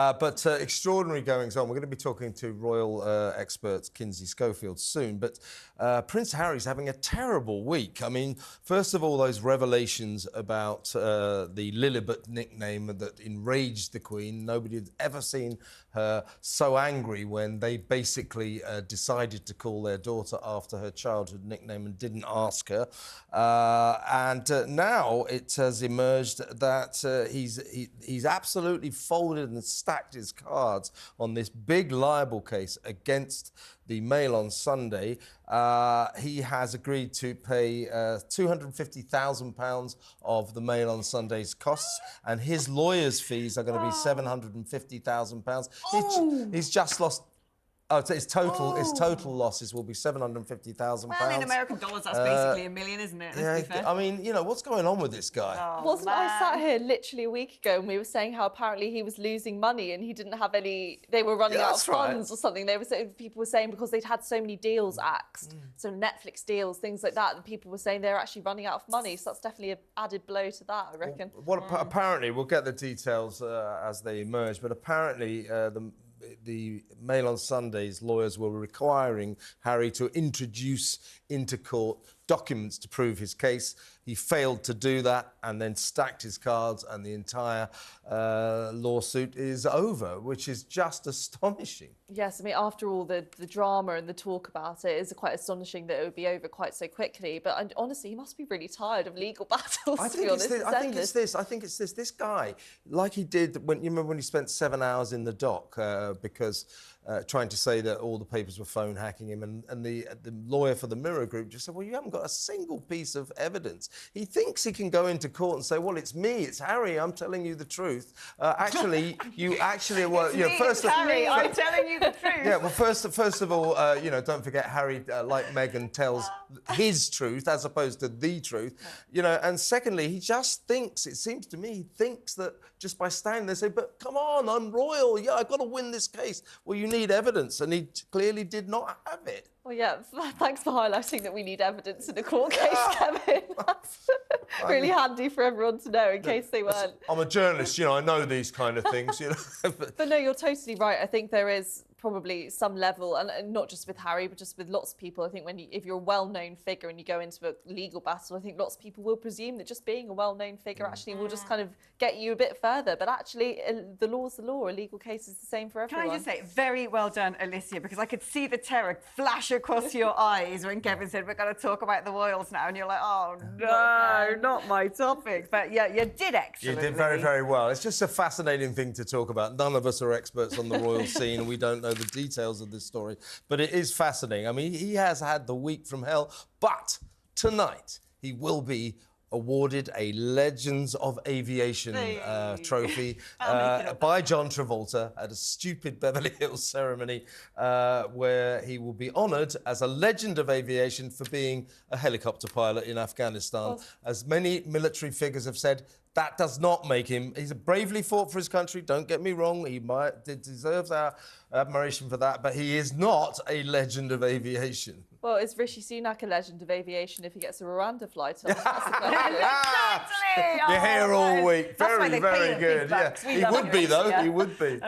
But extraordinary goings on. We're going to be talking to royal expert Kinsey Schofield soon. But Prince Harry's having a terrible week. I mean, first of all, those revelations about the Lilibet nickname that enraged the Queen. Nobody had ever seen her so angry when they basically decided to call their daughter after her childhood nickname and didn't ask her. Now it has emerged that he's absolutely folded and stacked his cards on this big libel case against the Mail on Sunday. He has agreed to pay £250,000 of the Mail on Sunday's costs, and his lawyer's fees are going to be £750,000. He's just lost. Oh, so his total losses will be £750,000. Well, in American dollars, that's basically $1 million, isn't it? Let's be fair. I mean, you know, what's going on with this guy? I sat here literally a week ago and we were saying how apparently he was losing money and he didn't have any. They were running out of funds or something. They were saying, people were saying because they'd had so many deals axed, so Netflix deals, things like that, and people were saying they're actually running out of money. So that's definitely an added blow to that, I reckon. Well, apparently, we'll get the details as they emerge, but apparently the Mail on Sunday's lawyers were requiring Harry to introduce into court documents to prove his case. He failed to do that and then stacked his cards, and the entire lawsuit is over, which is just astonishing. Yes, I mean, after all the drama and the talk about it, it's quite astonishing that it would be over quite so quickly. But honestly, he must be really tired of legal battles, I think it's this. This guy, like he did when you remember when he spent 7 hours in the dock because trying to say that all the papers were phone hacking him, and the lawyer for the Mirror Group just said, well, you haven't got a single piece of evidence. He thinks he can go into court and say, well, it's me, it's Harry, I'm telling you the truth. Actually, well, you know, Harry, I'm telling you the truth. Yeah, well, first of all, you know, don't forget Harry, like Meghan, tells his truth as opposed to the truth, you know. And secondly, he just thinks, it seems to me, he thinks that just by standing there, say, but come on, I'm royal, yeah, I've got to win this case. Well, you need evidence, and he clearly did not have it. Well, yeah, thanks for highlighting that we need evidence in a court case, Kevin. That's really handy for everyone to know in case they weren't. I'm a journalist, you know, I know these kind of things, you know. But no, you're totally right. I think there is probably some level, and not just with Harry, but just with lots of people. I think if you're a well-known figure and you go into a legal battle, I think lots of people will presume that just being a well-known figure actually will just kind of get you a bit further. But actually, the law's the law. A legal case is the same for everyone. Can I just say, very well done, Alicia, because I could see the terror flash across your eyes when Kevin said, we're going to talk about the royals now. And you're like, oh, no, not my topic. But yeah, you did excellently. You did very, very well. It's just a fascinating thing to talk about. None of us are experts on the royal scene, and we don't know the details of this story, but it is fascinating. I mean, he has had the week from hell, but tonight he will be awarded a Legends of Aviation trophy by John Travolta at a stupid Beverly Hills ceremony where he will be honoured as a legend of aviation for being a helicopter pilot in Afghanistan. As many military figures have said, that does not make him... He's bravely fought for his country, don't get me wrong. He deserves our admiration for that, but he is not a legend of aviation. Well, is Rishi Sunak a legend of aviation if he gets a Rwanda flight on? Exactly! You're here all week. Very, very good. Yeah. He would be, though. He would be.